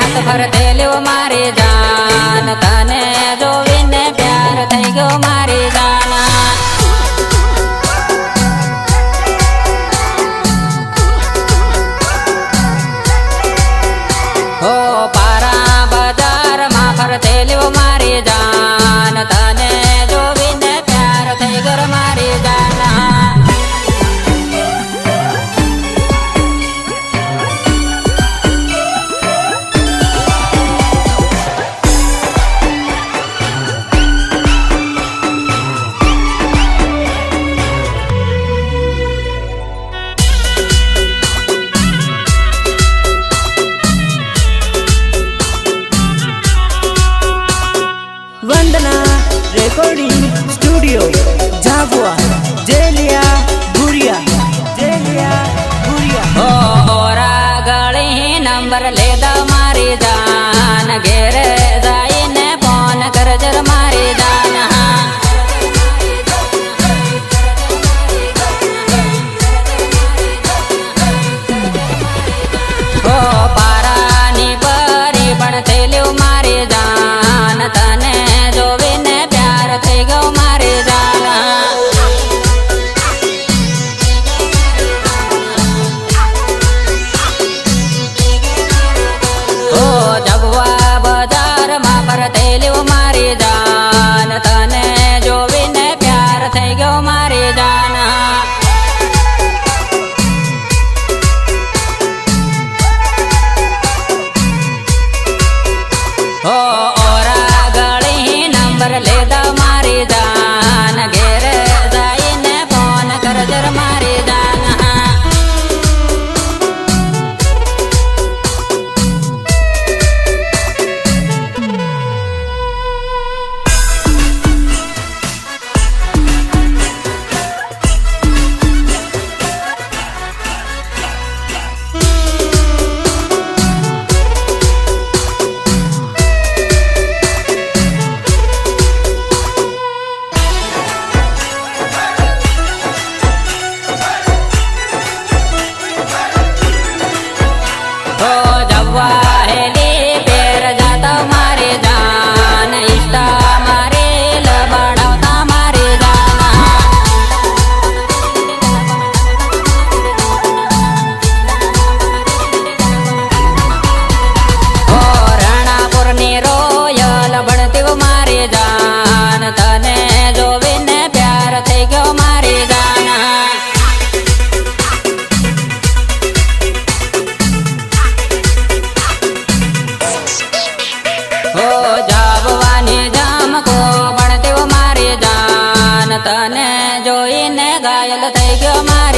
હાથ ફરતે લ્યો મારી જાન તને જોવીને પ્યાર થઈ ગયો મારી જાન ઓ પારા બજારમાં ફરતે લ્યો મારી જાન તને જોવીને પ્યાર થઈ ગયો મારી જાન वंदना रेकॉर्डिंग स्टूडियो झाबुआ जेलिया भूरिया ओरा गળી नंबर लेदा मारी जान घेरे जाईने फोन कर जर मारी जान ओ पारानी परी पण थेल्यो मारी जान तने જોવીને પ્યાર થઈ ગયો મારી જાન ઓ જબવા બજારમાં ફરતે લ્યો મારી જાન તને જોવીને પ્યાર થઈ ગયો મારી જાન ઓ ઓરા ગળી નંબર લેદા મારી જાન ઘેરે જઈને ફોન કરજર મારી જાન તને જોવીને પ્યાર થઈ ગયો મારી જાન ઓ જાબવાની જામકો ભણતી મારી જાન તને જોઈને ઘાયલ થઈ ગયો મારી